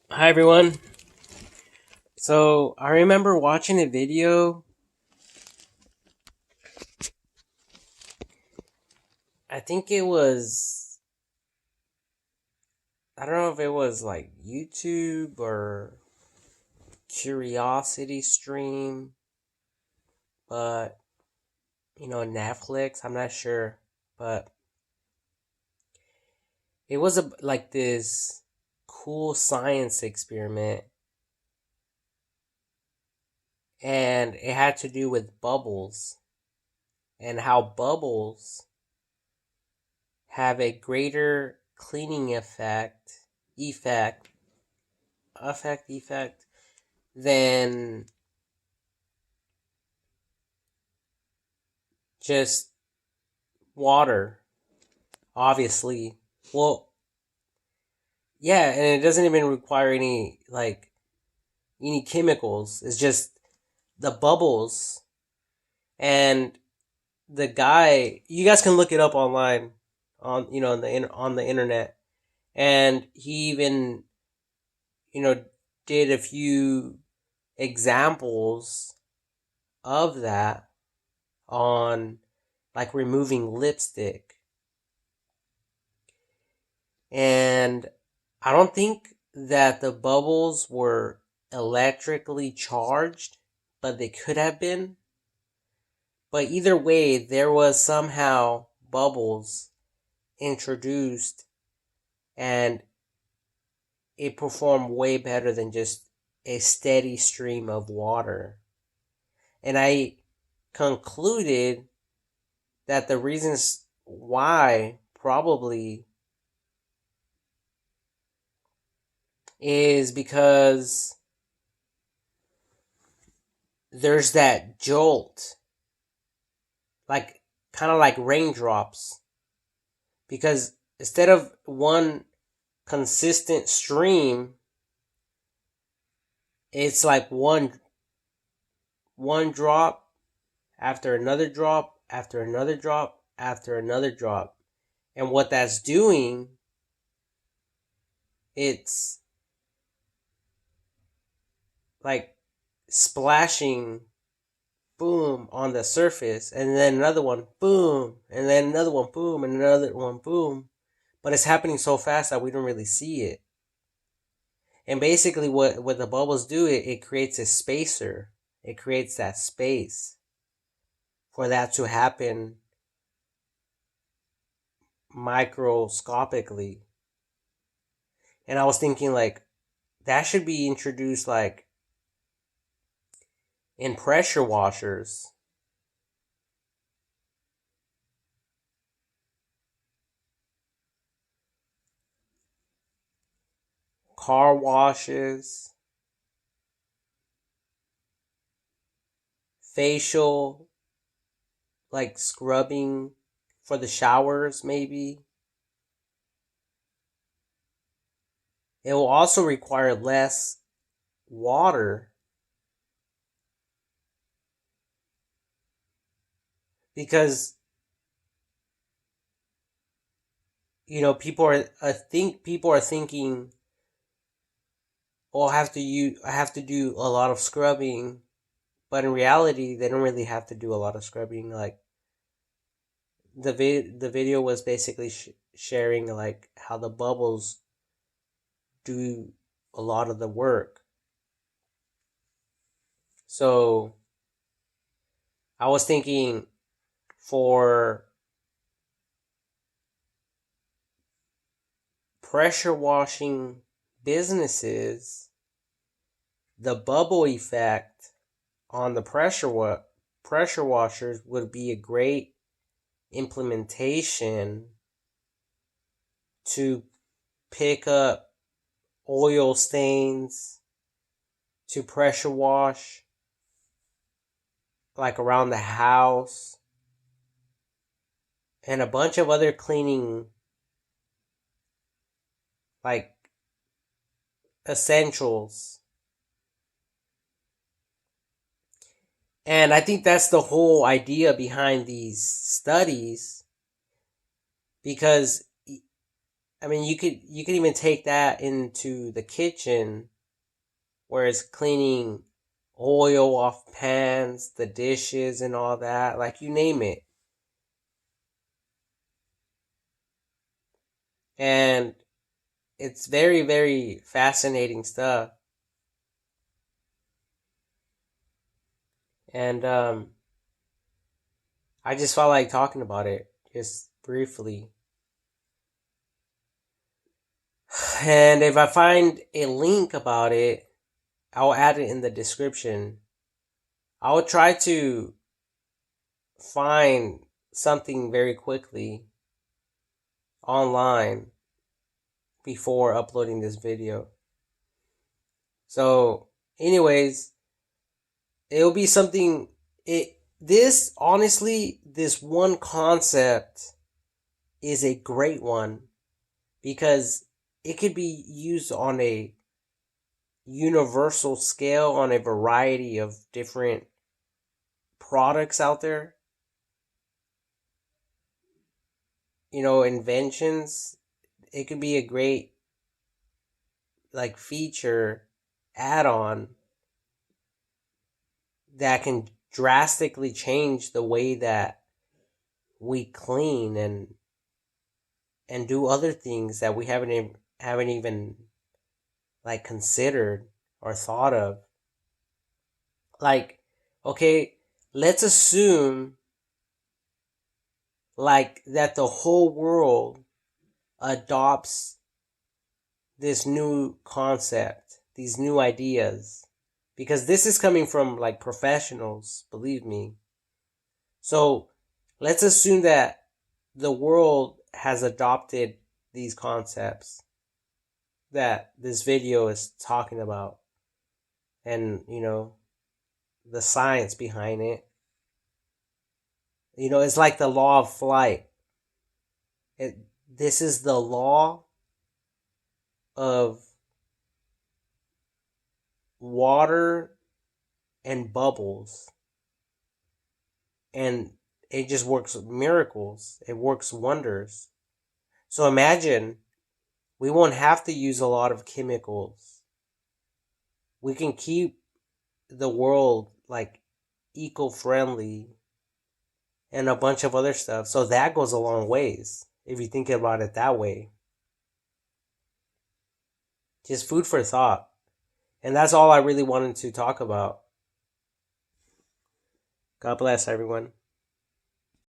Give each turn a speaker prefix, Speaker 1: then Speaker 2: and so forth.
Speaker 1: Hi everyone. So I remember watching a video. I think it was, I don't know if it was like YouTube or Curiosity Stream, but Netflix. I'm not sure, but it was like this cool science experiment, and it had to do with bubbles and how bubbles have a greater cleaning effect effect than just water, obviously. Well, yeah, and it doesn't even require any chemicals. It's just the bubbles and the guy. You guys can look it up online on on the internet, and he even you know did a few examples of that on like removing lipstick. And I don't think that the bubbles were electrically charged, but they could have been. But either way, there was somehow bubbles introduced, and it performed way better than just a steady stream of water. And I concluded that the reasons why probably is because there's that jolt, like kind of like raindrops, because instead of one consistent stream, it's like one drop after another drop after another drop after another drop. And what that's doing, it's like splashing, boom, on the surface, and then another one, boom, and then another one, boom, and another one, boom. But it's happening so fast that we don't really see it. And basically, what the bubbles do, it creates a spacer. It creates that space for that to happen microscopically. And I was thinking, like, that should be introduced, like, in pressure washers, car washes, facial, like, scrubbing for the showers, maybe. It will also require less water because people are thinking, oh, I have to do a lot of scrubbing, but in reality, they don't really have to do a lot of scrubbing. Like the video was basically sharing like how the bubbles do a lot of the work. So I was thinking for pressure washing businesses, the bubble effect on the pressure washers would be a great implementation to pick up oil stains, to pressure wash like around the house, and a bunch of other cleaning like essentials. And I think that's the whole idea behind these studies, because I mean, you could even take that into the kitchen where it's cleaning oil off pans, the dishes, and all that. Like, you name it. And it's very, very fascinating stuff. And I just felt like talking about it just briefly. And if I find a link about it, I'll add it in the description. I will try to find something very quickly online before uploading this video. So, anyways, it'll be something. This honestly, this one concept is a great one because it could be used on a universal scale on a variety of different products out there. Inventions. It could be a great like feature add-on that can drastically change the way that we clean and do other things that we haven't even like considered or thought of. Like, okay, let's assume like that the whole world adopts this new concept, these new ideas, because this is coming from like professionals, believe me. So let's assume that the world has adopted these concepts that this video is talking about, and the science behind it. It's like the law of flight. This is the law of water and bubbles, and it just works miracles. It works wonders. So imagine we won't have to use a lot of chemicals. We can keep the world like eco-friendly and a bunch of other stuff. So that goes a long ways if you think about it that way. Just food for thought. And that's all I really wanted to talk about. God bless everyone.